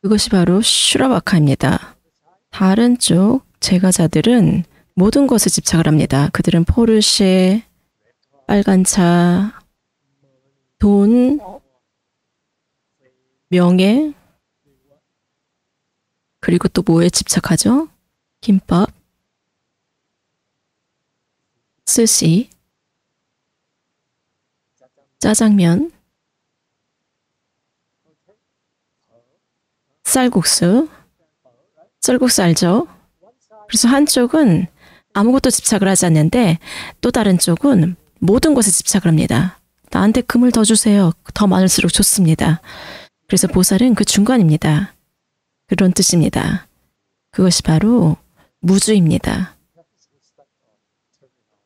그것이 바로 슈라바카입니다. 다른 쪽 제가자들은 모든 것에 집착을 합니다. 그들은 포르쉐, 빨간 차, 돈, 명예, 그리고 또 뭐에 집착하죠? 김밥, 스시, 짜장면, 쌀국수, 쌀국수 알죠? 그래서 한쪽은 아무것도 집착을 하지 않는데 또 다른 쪽은 모든 것에 집착을 합니다. 나한테 금을 더 주세요. 더 많을수록 좋습니다. 그래서 보살은 그 중간입니다. 그런 뜻입니다. 그것이 바로 무주입니다.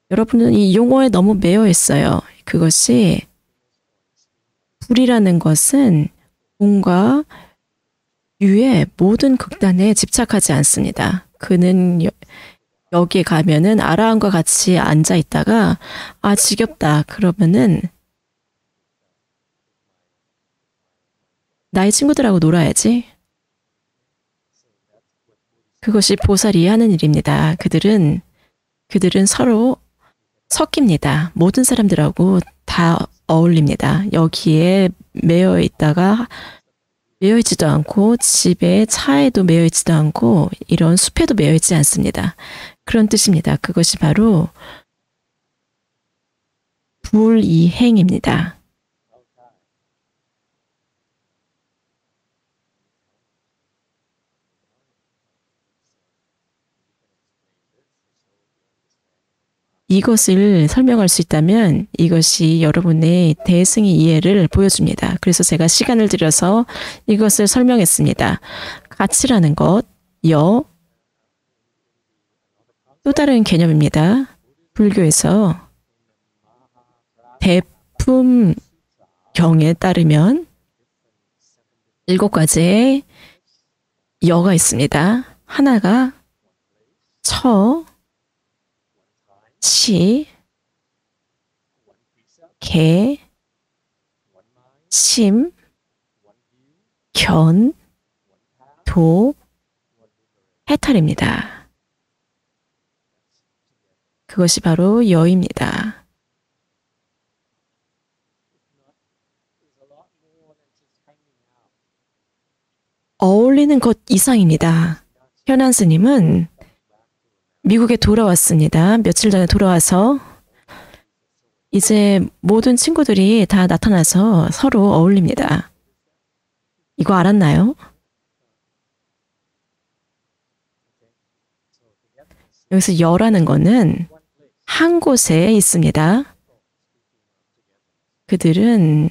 여러분은 이 용어에 너무 매여 있어요. 그것이 불이라는 것은 공과 유의 모든 극단에 집착하지 않습니다. 그는 여기에 가면은 아라함과 같이 앉아 있다가 아 지겹다 그러면은 나의 친구들하고 놀아야지. 그것이 보살이 하는 일입니다. 그들은 서로 섞입니다. 모든 사람들하고 다 어울립니다. 여기에 매여 있다가 매여 있지도 않고 집에 차에도 매여 있지도 않고 이런 숲에도 매여 있지 않습니다. 그런 뜻입니다. 그것이 바로 불이행입니다. 이것을 설명할 수 있다면 이것이 여러분의 대승의 이해를 보여줍니다. 그래서 제가 시간을 들여서 이것을 설명했습니다. 가치라는 것, 여, 또 다른 개념입니다. 불교에서 대품경에 따르면 7가지의 여가 있습니다. 하나가 처, 치, 개, 심, 견, 도, 해탈입니다. 그것이 바로 여입니다. 어울리는 것 이상입니다. 현안 스님은 미국에 돌아왔습니다. 며칠 전에 돌아와서 이제 모든 친구들이 다 나타나서 서로 어울립니다. 이거 알았나요? 여기서 여라는 거는 한 곳에 있습니다. 그들은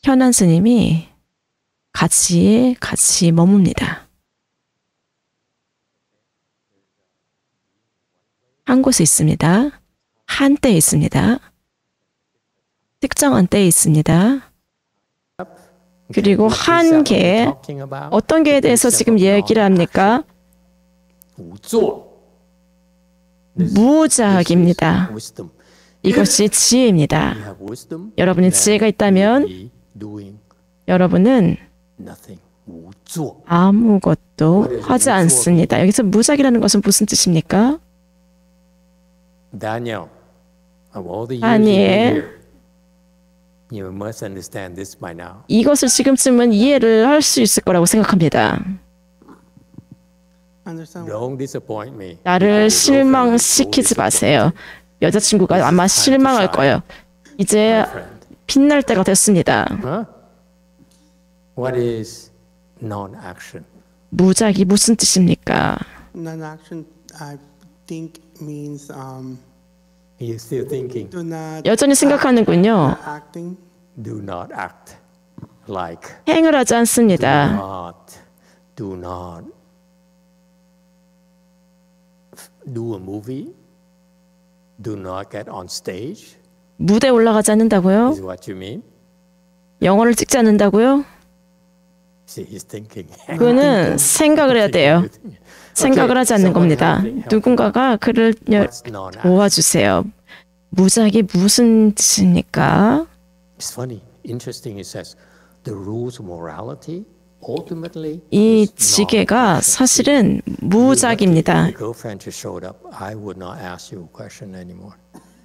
현안 스님이 같이 머뭅니다. 한 곳에 있습니다. 한 때에 있습니다. 특정한 때에 있습니다. 그리고 한 개, 어떤 개에 대해서 지금 얘기를 합니까? 무작입니다. 이것이 지혜입니다. 여러분이 지혜가 있다면 여러분은 아무것도 하지 않습니다. 여기서 무작이라는 것은 무슨 뜻입니까? 다니엘, 이것을 지금쯤은 이해를 할 수 있을 거라고 생각합니다. 나를 실망시키지 마세요. 여자친구가 아마 실망할 거예요. 이제 빛날 때가 됐습니다. 무작이 무슨 뜻입니까? 여전히 생각하는군요. 행을 하지 않습니다. 무대에 올라가지 않는다고요? 영화를 찍지 않는다고요? 그는 생각을 해야 돼요. 생각을 하지 않는 겁니다. 누군가가 그를 도와주세요. 무작이 무슨 뜻입니까? ultimately, 이 it's 지게가 non-action. 사실은 무작입니다. Your girlfriend just showed up. I would not ask you a question anymore.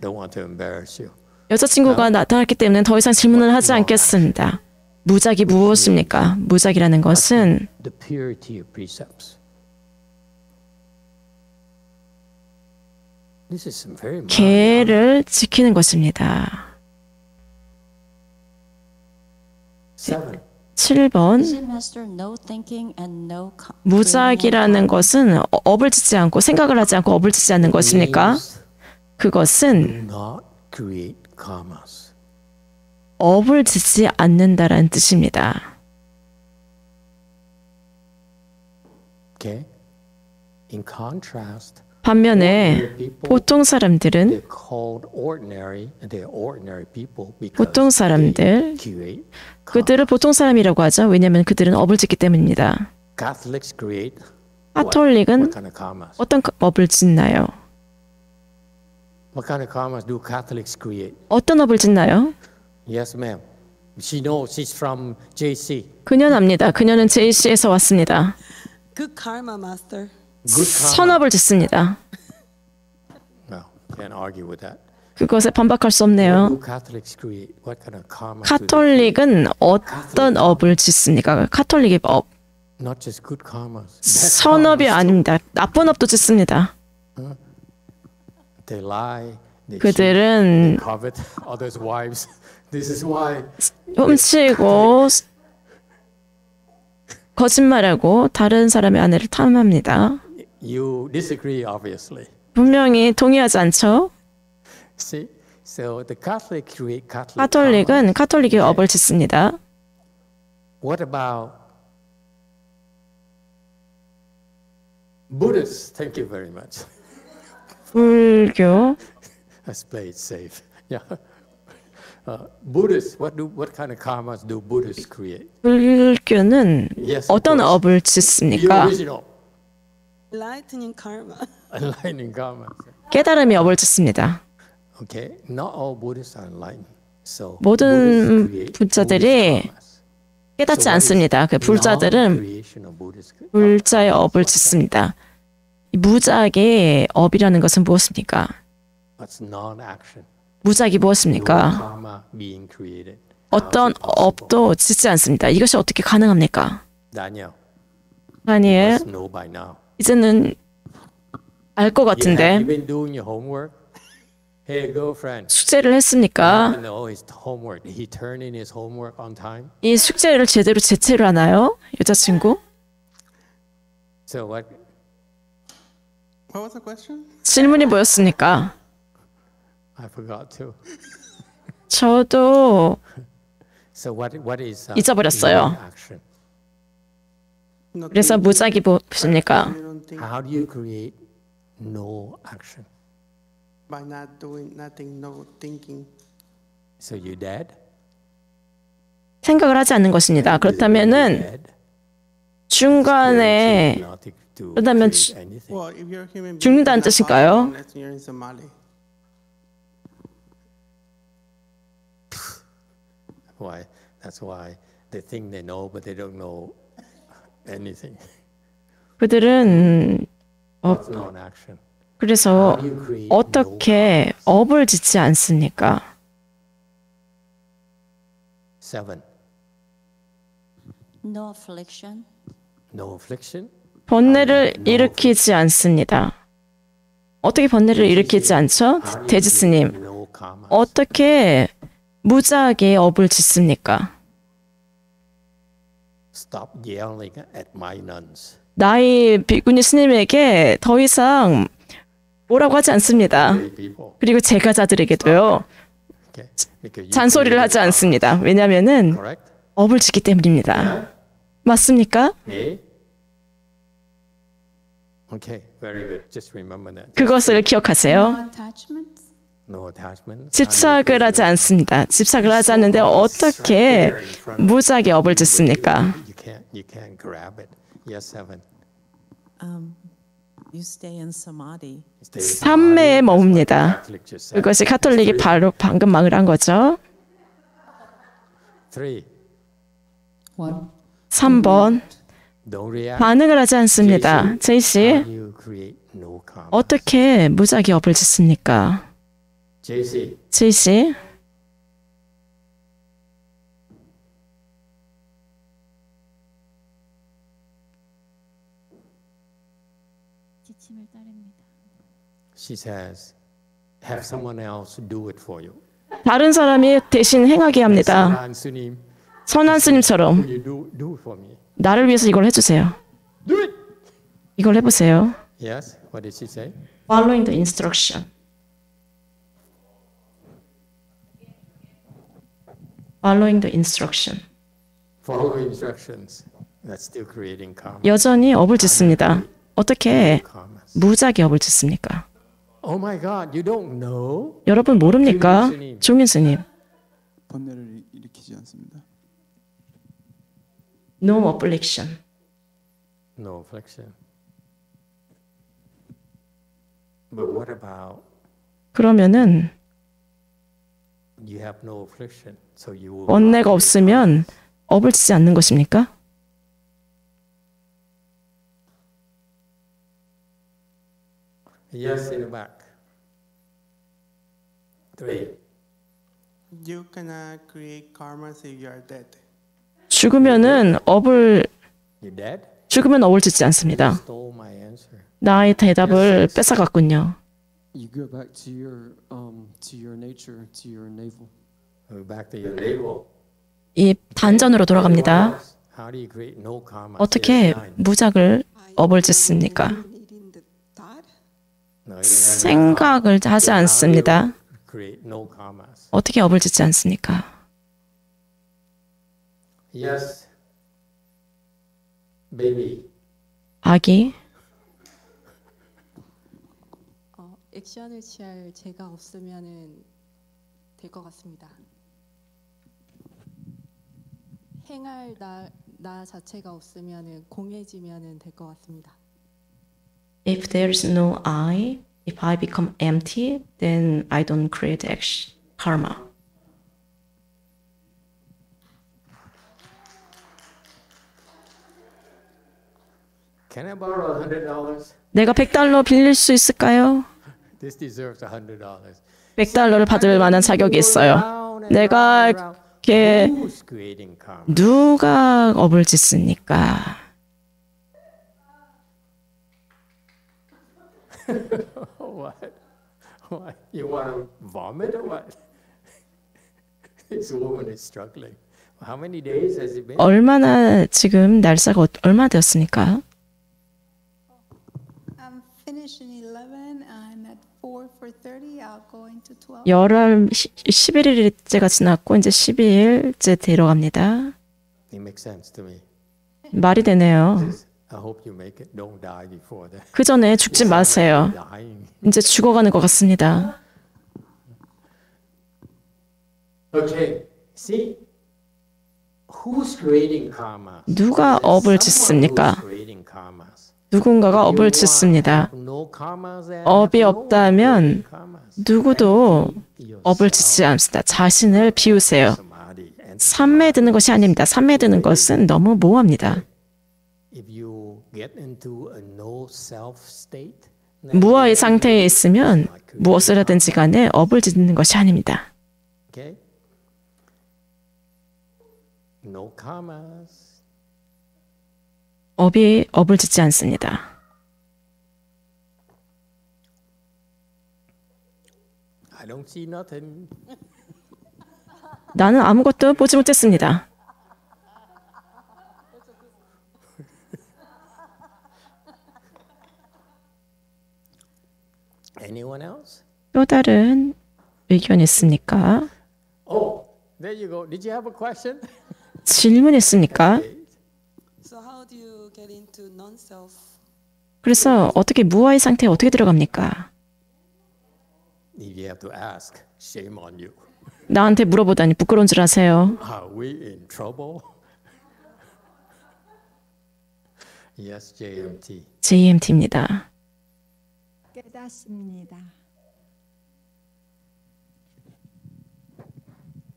Don't want to embarrass you. 여자친구가 나타났기 때문에 더 이상 질문을 하지 않겠습니다. 무작이 무엇입니까? 무작이라는 것은 The purity of precepts. This is some very mild. 계를 지키는 것입니다. 7. 7번 Vision master, no thinking and no 무작이라는 것은 업을 짓지 않고 생각을 하지 않고 업을 짓지 않는 것입니까? Means 그것은 do not create karmas. 업을 짓지 않는다라는 뜻입니다. Okay? In contrast, 반면에 보통 사람들은 they're called ordinary, and they're ordinary people because 보통 사람들 they create karma. 그들을 보통 사람이라고 하죠. 왜냐하면 그들은 업을 짓기 때문입니다. Catholics create 카톨릭은 what kind of karmas? 어떤 업을 짓나요? What kind of karmas do Catholics create? 어떤 업을 짓나요? Yes, ma'am. She knows she's from JC. 그녀는 압니다. 그녀는 JC에서 왔습니다. Good karma, master. Good karma. 선업을 짓습니다. No, can't argue with that. 그것에 반박할 수 What 없네요. do Catholics create? What kind of karma? do they create? 카톨릭은 어떤 업을 짓습니까? 카톨릭의 업. Not just good karmas. Bad 선업이 karmas. 아닙니다. 나쁜 업도 짓습니다. They lie. They cheat, 그들은 they covet others' wives. This is why 훔치고 거짓말하고 다른 사람의 아내를 탐합니다. you disagree, obviously. 분명히 동의하지 않죠? See, so the Catholic create Catholic. 카톨릭은 카톨릭의 업을 짓습니다. karma. What about Buddhists? Thank you very much. 불교, Let's play it safe. Yeah. Buddhists, what kind of karmas do Buddhists create? 불교는 Yes, of 어떤 course. 업을 The 짓습니까? original Lightning karma. enlightening karmas. 깨달음의 업을 짓습니다. Okay, not all Buddhists are enlightened. So 모든 Buddhists create 부자들이 Buddhist karmas. 깨닫지 않습니다. 그 불자들은 Non-creation of Buddhist 불자의 karmas. 업을 짓습니다. 이 무작의 업이라는 것은 무엇입니까? What's non-action? 무작이 No 무엇입니까? karma being created. 어떤 How is it possible? 업도 짓지 않습니다. 이것이 어떻게 가능합니까? Daniel, 다니엘, must know by now. 이제는 알 것 Have you 같은데 been doing your homework? Hey, girlfriend. 숙제를 했습니까? No, his homework. Did he turn in his homework on time? 이 숙제를 제대로 제출을 하나요? 여자친구? So what? What was the question? 질문이 뭐였습니까? I forgot to. 저도 So what is 잊어버렸어요. non-action? No 그래서 thinking. 무작이 무엇입니까? You don't think How do you create no action? by not doing nothing, no thinking. So you dead? 생각을 하지 않는 것입니다. 그렇다면은 Dead? 중간에 Not to 그렇다면 create anything. Well, if you're a human being, 죽는다는 it's not 뜻일까요? possible unless you're in Somali. Why? That's why they think they know, but they don't know anything. 그들은 It's non-action. 그래서 How do you create 어떻게 업을 짓지 않습니까? 7. no affliction, No affliction. 번뇌를 일으키지 않습니다. 어떻게 번뇌를 일으키지 않죠? 대지스님, No karma. 어떻게 무작의 업을 짓습니까? Stop yelling at my nuns. 나의 비구니 스님에게 더 이상 뭐라고 하지 않습니다. Hey, people. 그리고 제가자들에게도요, Okay. Because you 잔소리를 하지 created 않습니다. 왜냐하면은 karma, correct? 업을 짓기 때문입니다. 맞습니까? Hey. Okay. Very good. Just remember that. 그것을 기억하세요. no attachments, No attachment. 집착을 하지 않습니다. 집착을 하지 않는데 어떻게 무작의 업을 짓습니까? You can't grab it. Yes, 7. You stay in samadhi. 삼매에 머뭅니다. Catholic just said. 그것이 카톨릭이 바로 방금 말을 한 거죠. 3. What? 3번. Don't react. 반응을 하지 않습니다. 제이 How 씨, do you create no karma? 어떻게 무작위 업을 짓습니까? JC, 제이 씨, 지침을 따릅니다. she says, have someone else do it for you. 다른 사람이 대신 행하게 합니다. 선한 스님, 선한 스님처럼 you do it for me. 나를 위해서 이걸 해주세요. Do it. 이걸 해보세요. Yes. What did she say? Following the instruction. Following the instruction. Follow instructions. That's still creating karma. 여전히 업을 짓습니다. 어떻게 Karmas. 무작위 업을 짓습니까? Oh my God, you don't know? 여러분 모릅니까? 종윤 스님. 번뇌를 일으키지 않습니다. No affliction. No affliction. But what about 그러면은 you have no affliction, so you will 번뇌가 없으면 업을 짓지 않는 것입니까? Yes, in the back. 3. You cannot create karmas if you are dead. 죽으면은 업을 You 업을 짓지 않습니다. stole my answer. 나의 대답을 뺏어갔군요. You go back to your nature, to your navel. We're back to your navel. 이 단전으로 돌아갑니다. How do you create no karma? 어떻게 무작을 업을 짓습니까? No, you never 생각을 하지 않습니다. create no karmas. 어떻게 업을 짓지 않습니까? Yes. Baby. 아기, 액션을 취할 제가 없으면은 될 것 같습니다. 행할 나 자체가 없으면은 공해지면은 될 것 같습니다. If there is no I, if I become empty, then I don't create action, karma. Can I borrow $100? 내가 100달러 빌릴 수 있을까요? This deserves $100. 100달러를 받을 만한 자격이 있어요. 내가 이렇게 Who's creating karma? 누가 업을 짓습니까? What? What? You want to vomit or what? This woman is struggling. How many days has it been? 얼마나 지금 날짜가 얼마 되었습니까? I'm finishing 11 and at 4:30 I'll go into 12. 열흘 11일째가 지났고 이제 12일째 들어갑니다. It makes sense to me. 말이 되네요. I hope you make it. Don't die before that. 그 전에 죽지 마세요. Dying. 이제 죽어가는 것 같습니다. Okay. See? Who's creating karma? 누가 업을 짓습니까? Creating karmas. 누군가가 업을 짓습니다. No karmas and 업이 no 없다면 creating karmas. 누구도 업을 짓지 않습니다. 자신을 비우세요. Samadhi and 삼매에 드는 것이 아닙니다. 삼매에 드는 것은 너무 모호합니다. if you get into a no self state, 무아의 상태에 있으면 무엇을 하든지 간에 업을 짓는 것이 아닙니다. okay? No karmas. 업을 짓지 않습니다. I don't see nothing. 나는 아무것도 보지 못했습니다. Anyone else? 또 다른 의견 있습니까? Oh, there you go. Did you have a question? 질문 있습니까? So how do you get into non-self? 그래서 어떻게 무아의 상태에 어떻게 들어갑니까? If you have to ask, shame on you. 나한테 물어보다니 부끄러운 줄 아세요. Are we in trouble? Yes, JMT. JMT입니다. 깨닫습니다.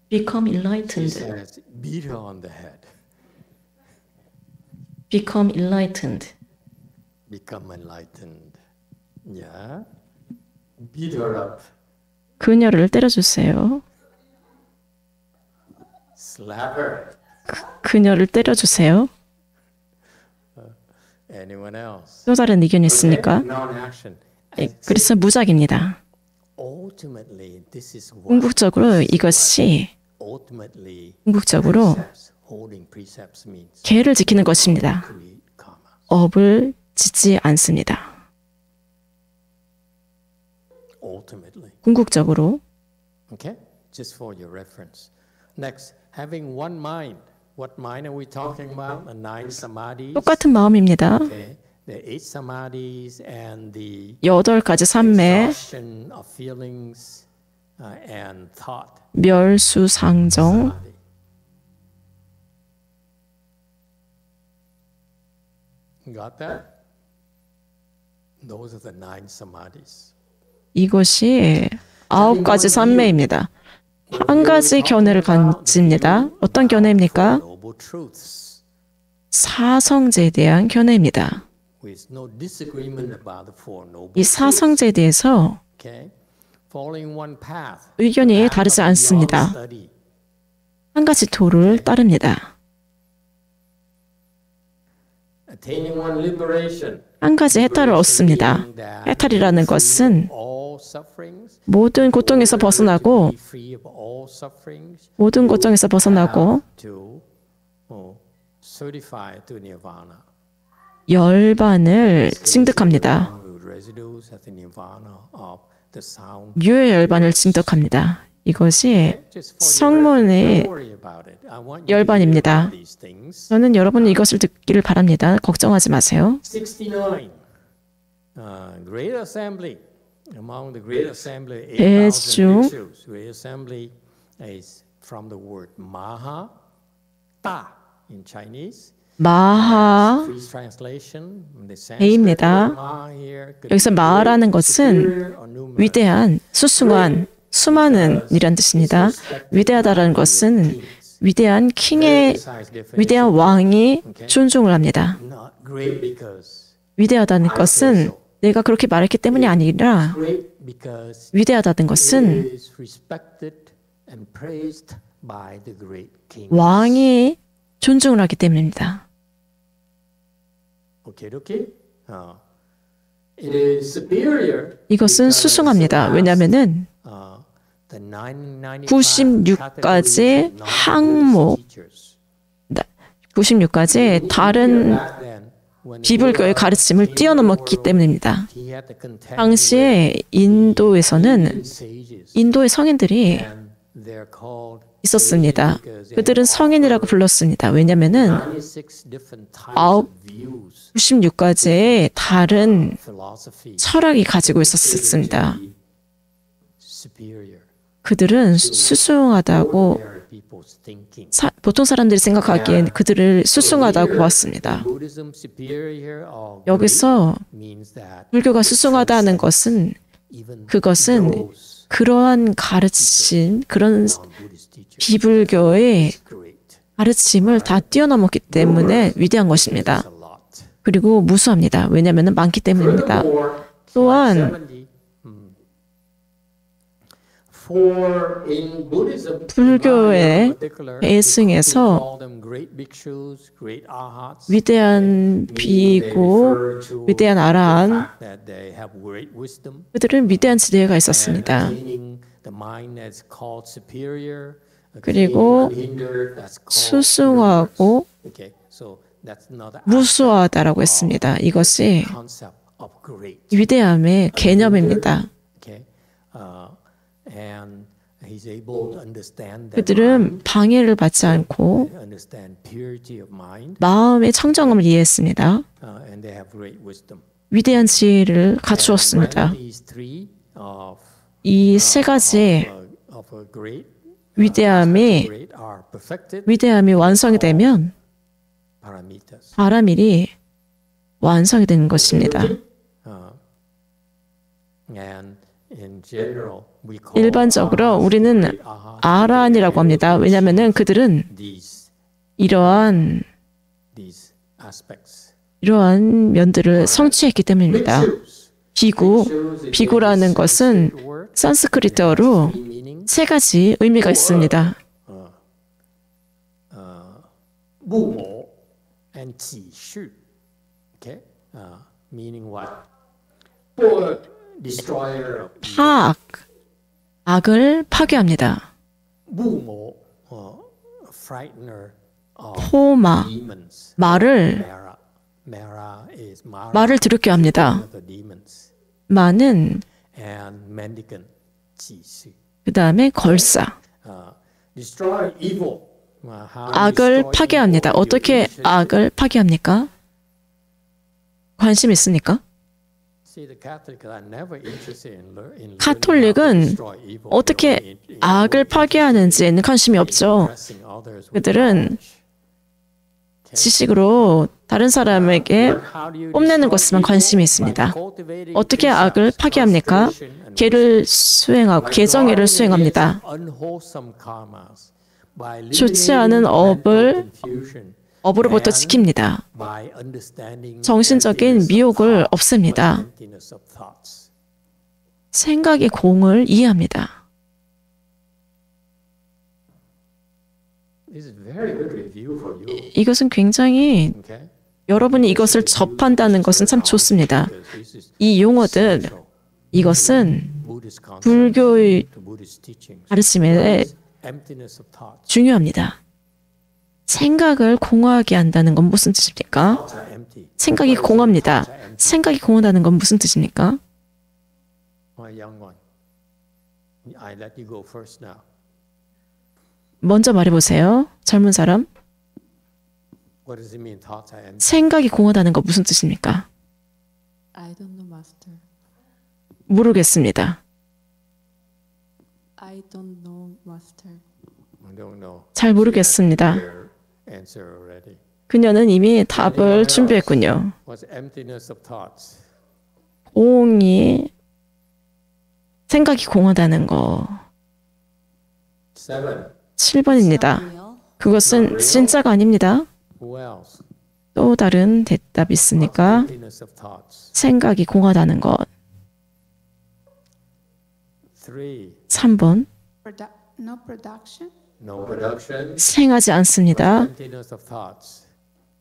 Become He enlightened. says, beat her on the head. become enlightened. become enlightened. Yeah. Beat her up. 그녀를 때려주세요. Slap her. 그녀를 때려주세요. Anyone else? 또 다른 의견이 있습니까? Non-action. 그래서 무작입니다. Ultimately, this is what 궁극적으로 이것이 ultimately 궁극적으로 precepts, holding precepts means 계를 지키는 것입니다. create karma. 업을 짓지 않습니다. Ultimately. 궁극적으로 Okay? Just for your reference. Next, having one mind. What mind are we talking about? The 9 samadhis. 똑같은 마음입니다. Okay. The 8 samadhis and the 8가지 산매, exhaustion of feelings and thought. 멸수상정, Samadhi. Got that? Those are the 9 samadhis. 이것이 9가지 산매입니다. 한 가지 견해를 가집니다. 어떤 견해입니까? Noble truths. 사성제에 대한 견해입니다. With no disagreement about the four noble 이 사성제에 대해서 Okay? Following one path. 의견이 다르지 Path of 않습니다. beyond study. 한 가지 도를 따릅니다. Attaining one liberation. 한 가지 해탈을 얻습니다. 해탈이라는 것은 All sufferings. 모든 고통에서 벗어나고 Be free of all sufferings. 모든 고통에서 벗어나고 To certify to nirvana. 열반을 징득합니다. Residues at the nirvana of the sound. 유의 열반을 징득합니다. 이것이 Just for 성문의 your reference. Don't worry about it. I want you to hear 열반입니다. about these things. 저는 여러분이 이것을 듣기를 바랍니다. 걱정하지 마세요. 69. Great Assembly. Among the Great Assembly, 대중. 8,000 bhikshus. Great Assembly is from the word maha, ta in Chinese. 마하 Free translation. The Sanskrit A입니다. word maha here could 여기서 be 마하라는 것은 superior or numerous. 위대한, 수숭한, 수많은 이란 뜻입니다. 위대하다라는 것은 위대한 킹의 Precise definition. 위대한 왕이 존중을 합니다. Not great because 위대하다는 것은 내가 그렇게 말했기 때문이 아니라 great because 위대하다는 it 것은 is respected and praised by the great king. 왕이 존중을 하기 때문입니다. Okay, okay. It is superior. 이것은 수숭합니다. 왜냐하면은 The 96 96가지 항목, 96가지 다른 비불교의 가르침을 뛰어넘었기 때문입니다. 당시에 인도에서는 인도의 성인들이 있었습니다. 그들은 성인이라고 불렀습니다. 왜냐하면은 96가지의 다른 철학이 가지고 있었습니다. 그들은 수숭하다고 보통 사람들이 생각하기엔 그들을 수숭하다고 보았습니다. 여기서 불교가 수숭하다는 것은 그것은 그러한 가르침, 그런 비불교의 가르침을 다 뛰어넘었기 때문에 위대한 것입니다. 그리고 무수합니다. 왜냐하면 많기 때문입니다. 또한 불교의 계승에서 위대한 비고, 위대한 아라한, 그들은 위대한 지혜가 있었습니다. 그리고 수숭하고 무수하다라고 했습니다. 이것이 위대함의 개념입니다. 그들은 방해를 받지 않고 마음의 청정함을 이해했습니다. 위대한 지혜를 갖추었습니다. 이 세 가지 위대함이 완성이 되면 바라밀이 완성이 되는 것입니다. 일반적으로 우리는 아라한이라고 합니다. 왜냐하면 그들은 이러한 aspects. 이러한 면들을 성취했기 때문입니다. 비구, 비구라는 것은 산스크리트어로 세 가지 의미가 있습니다. 무모 and 지슈. Okay? Meaning what? Destroyer of 파악, 악을 파괴합니다. 무모, frightener of 포마, demons. 말을 말을 들었게 합니다. The demons. 마는 And mendicant, 지수. 그 다음에 걸사, Destroy evil. How 악을 destroy 파괴합니다. evil? 어떻게 악을 파괴합니까? 관심 있습니까? See, the Catholics are never interested in learning how to 카톨릭은 destroy evil. 어떻게 악을 파괴하는지에는 관심이 없죠. Impressing others with 그들은 knowledge. 지식으로 다른 사람에게 How do you 뽐내는 destroy 것에만 evil? 관심이 By 있습니다. cultivating 어떻게 악을 precepts, 파괴합니까? frustration, and 계를 수행하고 개정의를 수행합니다. unwholesome karmas. By 좋지 않은 eliminating 업을 mental confusion, 업으로부터 지킵니다. by understanding 정신적인 emptiness of 미혹을 thought, 없앱니다. emptiness of thoughts. 생각의 공을 이해합니다. This is very good review for you. 이것은 굉장히 Okay? 여러분이 이것을 접한다는 것은 참 좋습니다. Because this is 이 용어들, central 이것은 Buddhist concept 불교의 to Buddhist teachings. 가르침에 Emptiness of thoughts. 중요합니다. 생각을 공허하게 한다는 건 무슨 뜻입니까? Thoughts are empty. 생각이 공허합니다. 생각이 공허하다는 건 무슨 뜻입니까? My young one, I let you go first now. 먼저 말해보세요. 젊은 사람. What does it mean? Thoughts are empty. 생각이 공허하다는 건 무슨 뜻입니까? I don't know, Master. 모르겠습니다. I don't know, Master. I don't know. 잘 모르겠습니다. Your answer already. 그녀는 이미 답을 준비했군요. What's emptiness of thoughts? 공이 생각이 공허하다는 거. 7. 7번입니다. 그것은 진짜가 아닙니다. Who else? 또 다른 대답 있습니까? Emptiness of thoughts. 생각이 공허하다는 것. 3. 3번. No production. No production. 생하지 않습니다. Emptiness of thoughts.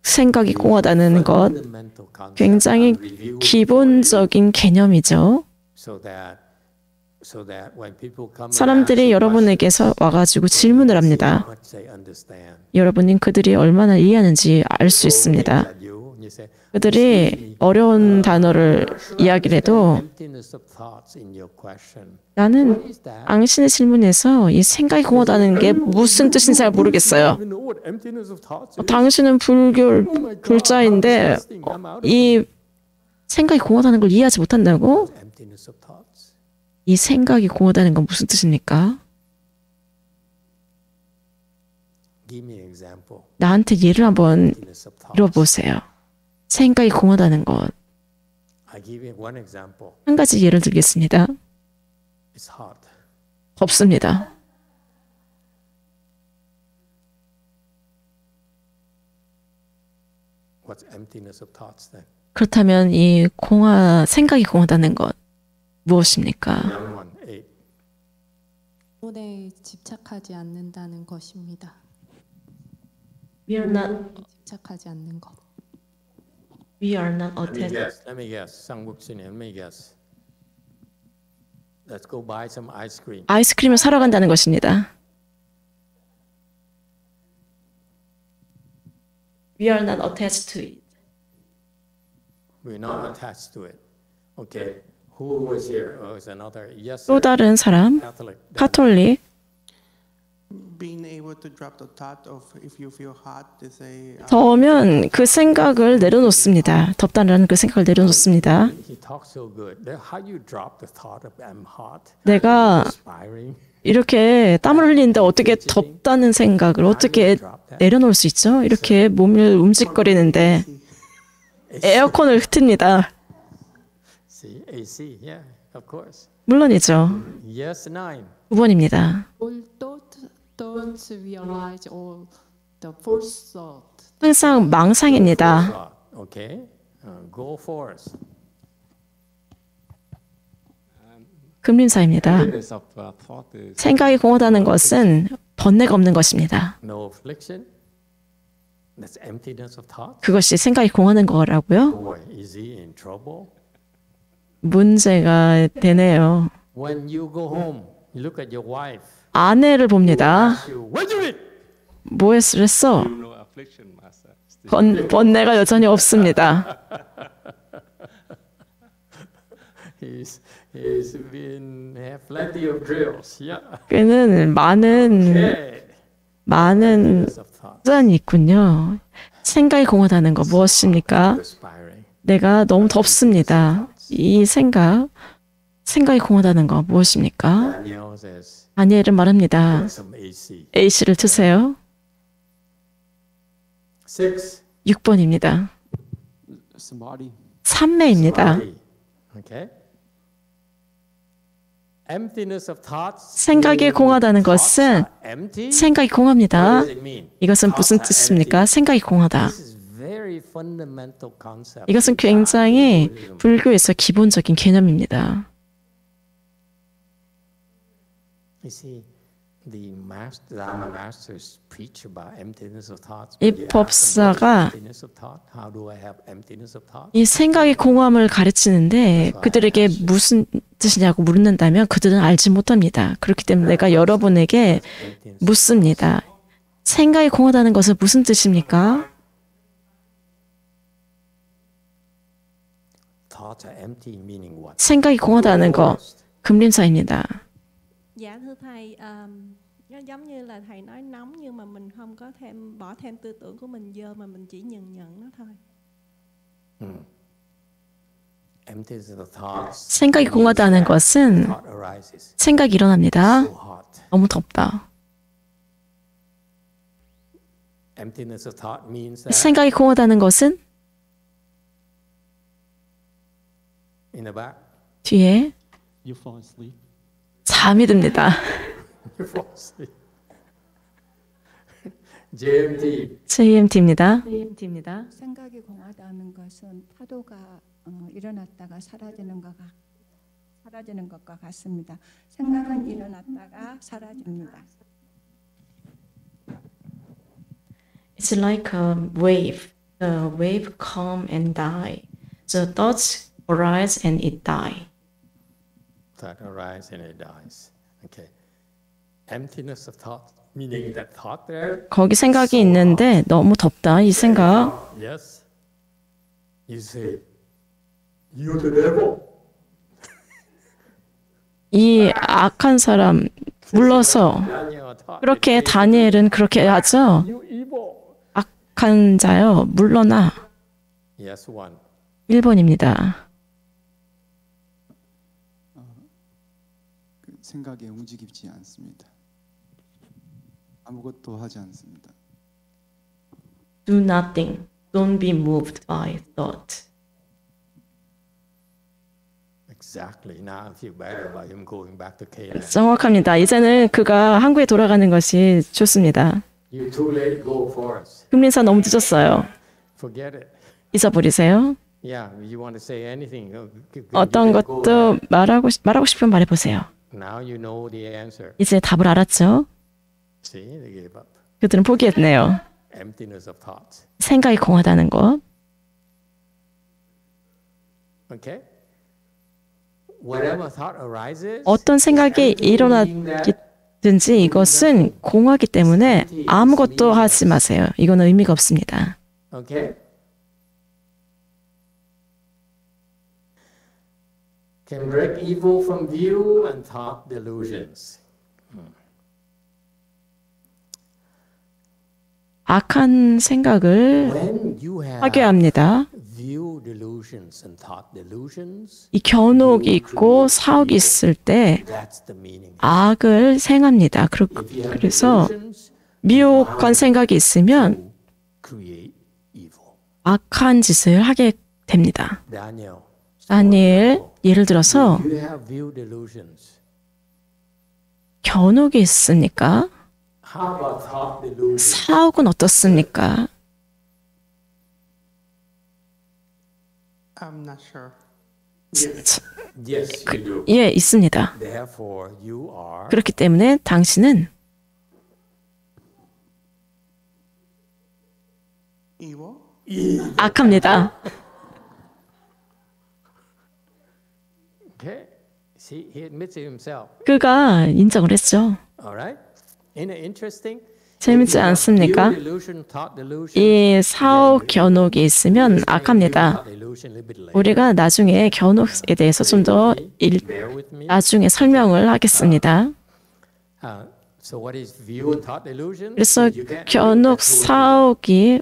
생각이 공허하다는 것. Fundamental concept. 굉장히 I'll review 기본적인 개념이죠. so that when people come and ask 사람들이 you 여러분에게서 와가지고 질문을 questions, 합니다. how much they understand. 여러분은 그들이 얼마나 이해하는지 알 수 있습니다. At you, and you say, 그들이 어려운 단어를 이야기를 해도 emptiness of thoughts in your question. 나는 What is that? 당신의 질문에서 이 생각이 공허하다는 게 무슨 뜻인지 잘 모르겠어요. You know what emptiness of thoughts is? 당신은 불자인데 이 생각이 공허하다는 걸 이해하지 못한다고? Emptiness of thoughts. 이 생각이 공허하다는 건 무슨 뜻입니까? Give me an example. 나한테 예를 한번 Emptiness of thoughts. 들어보세요. 생각이 공허하다는 것. I give you one example. 한 가지 예를 들겠습니다. It's hot. 덥습니다. What's emptiness of thoughts then? 그렇다면 이 생각이 공허하다는 것 무엇입니까? Young one, 8. 질문에 집착하지 않는다는 것입니다. We are not 집착하지 않는 것. attached. Let me guess. 상북신이, let me guess. Let's go buy some ice cream. 아이스크림을 사러 간다는 것입니다. We are not attached to it. We're not attached to it. Okay. Who was here? Oh, it's another. Yes, 또 sir. 다른 사람, Catholic. 카톨릭, Being able to drop the thought of if you feel hot, they say. 더우면 그 생각을 내려놓습니다. 덥다는 그 생각을 내려놓습니다. He talks so good. How you drop the thought of I'm hot, 내가 aspiring? 이렇게 땀을 흘리는데 어떻게 덥다는 생각을 어떻게 내려놓을 수 있죠? 이렇게 몸을 움직거리는데 에어컨을 틉니다. See, AC. Yeah, of course. 물론이죠. Yes, 9. 9번입니다. All don't realize all the false thought 항상 망상입니다. thought, okay? Go forth. 금림사입니다. Emptiness of thought is 생각이 공허하다는 것은 번뇌가 없는 것입니다. No affliction. That's emptiness of thought. 그것이 생각이 공허한 거라고요? Boy, is he in trouble? 문제가 되네요. When you go home, you look at your wife. 아내를 봅니다. Ask you, what you it? 뭐 했어? no affliction, master. 번뇌가 여전히 없습니다. He's been have plenty of drills. Yeah. 그는 많은 Emptiness of thought. 수단이 있군요. 생각이 공허하다는 거 무엇입니까? Perspiring. 내가 너무 덥습니다. 이 생각이 공허하다는 거 무엇입니까? Daniel says, 다니엘은 말합니다. some AC. A씨를 트세요. 6. 6번입니다. samadhi. 삼매입니다. Okay. Emptiness of thoughts. 생각이 공허하다는 것은 empty. 생각이 공허합니다. What does it mean? 이것은 무슨 뜻입니까? 생각이 공허하다. This is very fundamental concept. 이것은 굉장히 불교에서 기본적인 개념입니다. You see, the Dharma masters preach about emptiness of thoughts. 이 When you ask them, what is 법사가 emptiness of thought? How do I have emptiness of thought? 이 생각의 공허함을 가르치는데 그들에게 무슨 뜻이냐고 물는다면 그들은 알지 못합니다. 그렇기 때문에 내가 여러분에게 묻습니다. 생각이 공허하다는 것은 무슨 뜻입니까? Thoughts are empty, meaning what? 생각이 공허하다는 거 금림사입니다. Dạ thưa thầy, nó giống như là thầy nói nóng nhưng mà mình không có bỏ thêm tư tưởng của mình vô mà mình chỉ nhận nó thôi. Emptiness of thoughts. 생각이 공허하다는 것은 Thought arises. 생각이 일어납니다. So hot. 너무 덥다. Emptiness of thought means that 생각이 공허하다는 것은 in the back, 뒤에 You fall asleep. 잠이 듭니다. you fall asleep. JMT. JMT입니다. 생각이 공하다는 것은 파도가 일어났다가 사라지는 것과 같습니다. 생각은 일어났다가 사라집니다. It's like a wave. The wave come and die. The thoughts arise and it die. Thought arises and it dies. Okay. Emptiness of thought, meaning that thought there. 거기 생각이 있는데 너무 덥다. 이 생각. Yes. You say, you're the devil. 이 악한 사람 물러서. Daniel thought, 그렇게 다니엘은 그렇게 하죠. you evil. 악한 자여 물러나. Yes, 1. 1번입니다. 생각에 움직이지 않습니다. 아무것도 하지 않습니다. Do nothing. Don't be moved by thought. Exactly. Now I feel better about him going back to Canaan. 정확합니다. 이제는 그가 한국에 돌아가는 것이 좋습니다. You're too late. Go for us. 금린사 너무 늦었어요. Forget it. 잊어버리세요. Yeah, you want to say anything? 어떤 you can go 것도 there. 말하고 싶으면 말해보세요. Now you know the answer. 이제 답을 알았죠? See, they gave up. 그들은 포기했네요. Emptiness of thoughts. 생각이 공허하다는 것. Okay. Whatever thought arises. 어떤 생각이 일어나든지 이것은 공허하기 때문에 아무것도 하지 마세요. 이거는 의미가 없습니다. Okay. Can break evil from view and thought delusions. 악한 생각을 When you have 하게 합니다. view delusions and thought delusions, 이 견옥이 있고 사옥이 있을 때 that's the meaning. 악을 생합니다. If you have 그래서 delusions, 미혹한 생각이 있으면 create evil. 악한 짓을 하게 됩니다. Daniel. 다니엘 예를 들어서 You have view delusions. 견옥이 있으니까 How about thought delusions? 사옥은 어떻습니까? I'm not sure. Yes, you do. 예, 있습니다. Therefore, you are 그렇기 때문에 당신은 Evil? 악합니다. okay. See, he admits it himself. 그가 인정을 했죠. All right. Isn't it interesting? 재밌지 않습니까? View delusion, thought delusion, 이 사옥 견옥이 있으면 악합니다. delusion a little bit later. 우리가 나중에 견옥에 대해서 좀 더 Bear with me. 나중에 설명을 하겠습니다. So what is view and thought delusion? 그래서 You can't 견옥 사옥이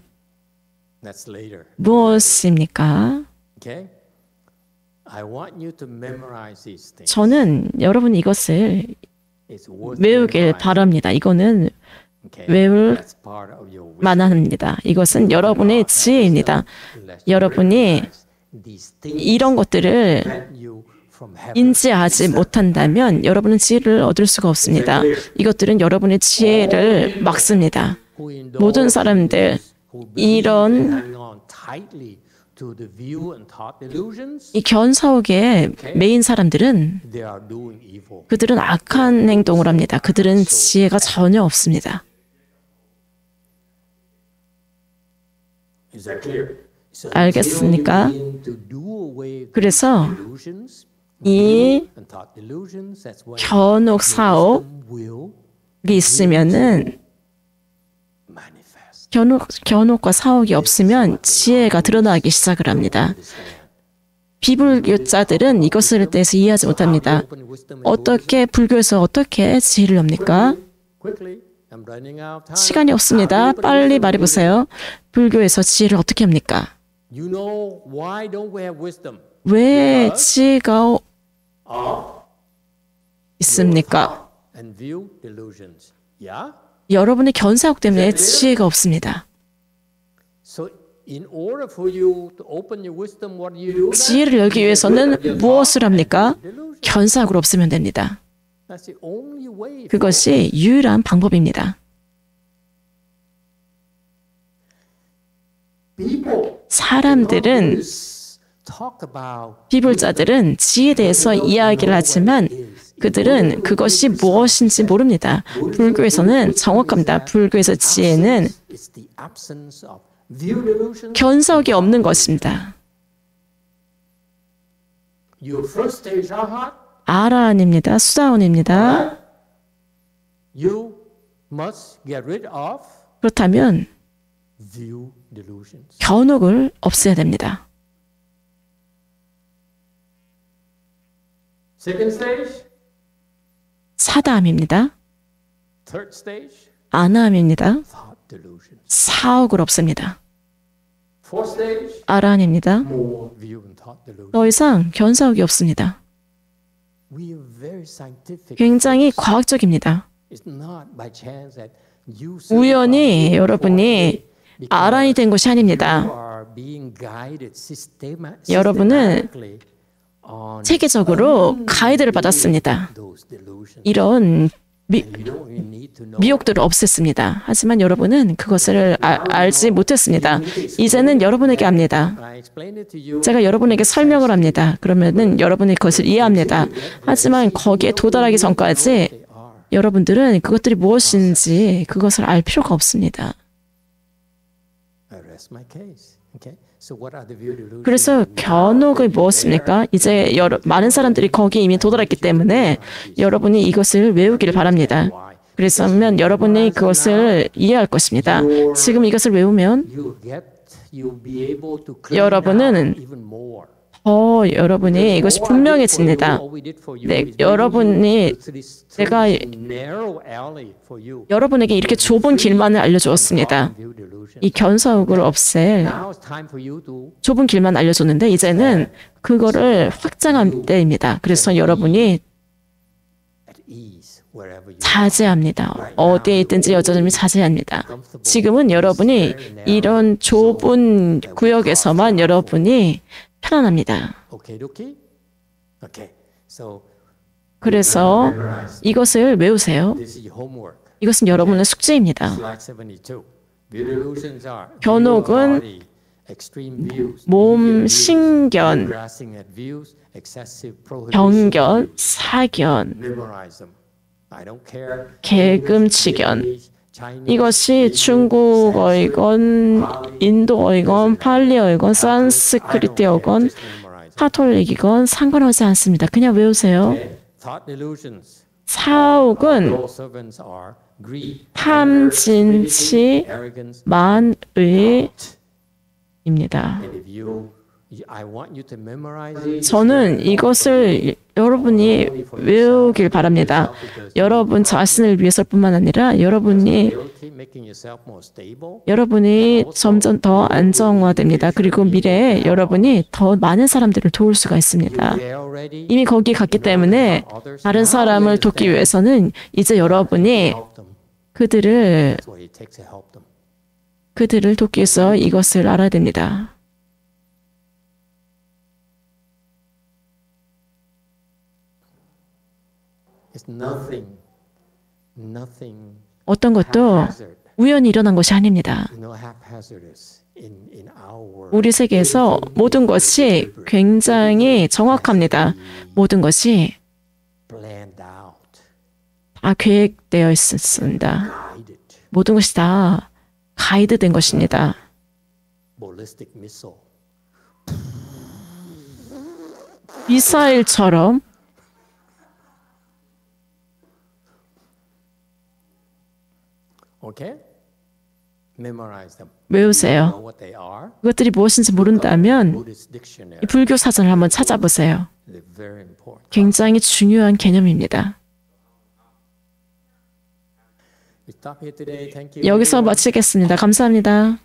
That's later. 무엇입니까? Okay. I want you to memorize these things. 저는 여러분이 이것을 It's worth 외우길 memorizing. 바랍니다. 이거는 Okay. 외울 That's part of your wisdom. 만합니다. 이것은 여러분의 지혜입니다. 여러분이 These things 이런 것들을 prevent you from having 인지하지 못한다면 여러분은 지혜를 얻을 수가 없습니다. 이것들은 여러분의 지혜를 막습니다. who in those 모든 사람들 who believe 이런 hang on tightly to the view and thought delusions, 이 견사옥의 메인 사람들은 they are doing evil. 그들은 악한 행동을 합니다. 그들은 지혜가 전혀 없습니다. Is that clear? So 알겠습니까? until you begin to do away with 그래서 delusions, 이 and thought delusions, that's when 견옥 사옥이 wisdom will 있으면은 manifest. 견옥과 사옥이 없으면 지혜가 드러나기 시작을 합니다. 비불교자들은 이것을 대해서 이해하지 못합니다. 어떻게 불교에서 어떻게 지혜를 얻습니까? Quickly, I'm running out of time. 시간이 없습니다. 빨리 말해보세요. 불교에서 지혜를 어떻게 합니까? You know why don't we have wisdom? 왜 지혜가 있습니까? And view delusions. Yeah? 여러분의 견사옥 때문에 지혜가 없습니다. So in order for you to open your wisdom, what do you do? 지혜를 열기 위해서는 무엇을 합니까? 견사옥을 없애면 됩니다. That's the only way. 그것이 유일한 방법입니다. People 사람들은 talk about 비불자들은 지혜에 대해서 이야기를 하지만 그들은 그것이 무엇인지 모릅니다. 불교에서는 정확합니다. 불교에서 지혜는 it's the absence of view delusion. 견사옥이 없는 것입니다. Your first stage arhat, 아라한입니다. 수다원입니다. you must get rid of 그렇다면 view delusions. 견옥을 없애야 됩니다. Second stage, 사다함입니다. third stage, 아나함입니다. thought delusions. 사옥을 없앱니다. Fourth stage, 아라한입니다. more view and thought delusions. 더 이상 견사옥이 없습니다. We are very scientific. 굉장히 과학적입니다. It's not by chance that you 우연히 여러분이 아란이 된 것이 아닙니다. are being guided 여러분은 systematically on 체계적으로 가이드를 받았습니다. those delusions. 이런 You don't even need to know. 미혹들을 없앴습니다. 하지만 여러분은 그것을 알지 못했습니다. 이제는 여러분에게 압니다. I explained it to you. 제가 여러분에게 설명을 합니다. 그러면은 여러분이 그것을 이해합니다. 하지만 거기에 도달하기 전까지 여러분들은 그것들이 무엇인지 그것을 알 필요가 없습니다. I rest my case. Okay. So what are the view delusions? 그래서 견옥이 무엇입니까? 이제 많은 사람들이 거기에 이미 도달했기 때문에 여러분이 이것을 외우기를 바랍니다. 그래서면 여러분이 그것을 이해할 것입니다. 지금 이것을 외우면 You'll be able to clean 여러분은 out even more. 여러분이 이것이 분명해집니다. 네, 여러분이 제가 여러분에게 이렇게 좁은 길만을 알려주었습니다. 이 견사옥을 없앨 좁은 길만 알려줬는데 이제는 그거를 확장할 때입니다. 그래서 여러분이 자제합니다. 어디에 있든지 여전히 자제합니다. 지금은 여러분이 이런 좁은 구역에서만 여러분이 편안합니다. 그래서 이것을 외우세요. 견옥은 견옥은 extreme views, 몸, 신견, grasping at views, excessive prohibition, 병견, 사견, memorize them. I don't care. 개금치견. 이것이 중국어이건 인도어이건 팔리어이건 산스크리트어건 카톨릭이건 상관하지 않습니다. 그냥 외우세요. Thought delusions. 사옥은 All servants are greed, 탐진치, arrogance. 만의입니다. And if I want you to memorize it. 저는 이것을 여러분이 외우길 바랍니다. 여러분 자신을 위해서뿐만 아니라 여러분이 점점 더 안정화됩니다. 그리고 미래에 여러분이 더 많은 사람들을 도울 수가 있습니다. 이미 거기 갔기 때문에 다른 사람을 돕기 위해서는 이제 여러분이 그들을 돕기 위해서 이것을 알아야 됩니다. 어떤 것도 우연히 일어난 것이 아닙니다. 우리 세계에서 모든 것이 굉장히 정확합니다. 모든 것이 다 계획되어 있습니다. 모든 것이 다 가이드된 것입니다. 미사일처럼 외우세요. 그것들이 무엇인지 모른다면 이 불교 사전을 한번 찾아보세요. 굉장히 중요한 개념입니다. 여기서 마치겠습니다. 감사합니다.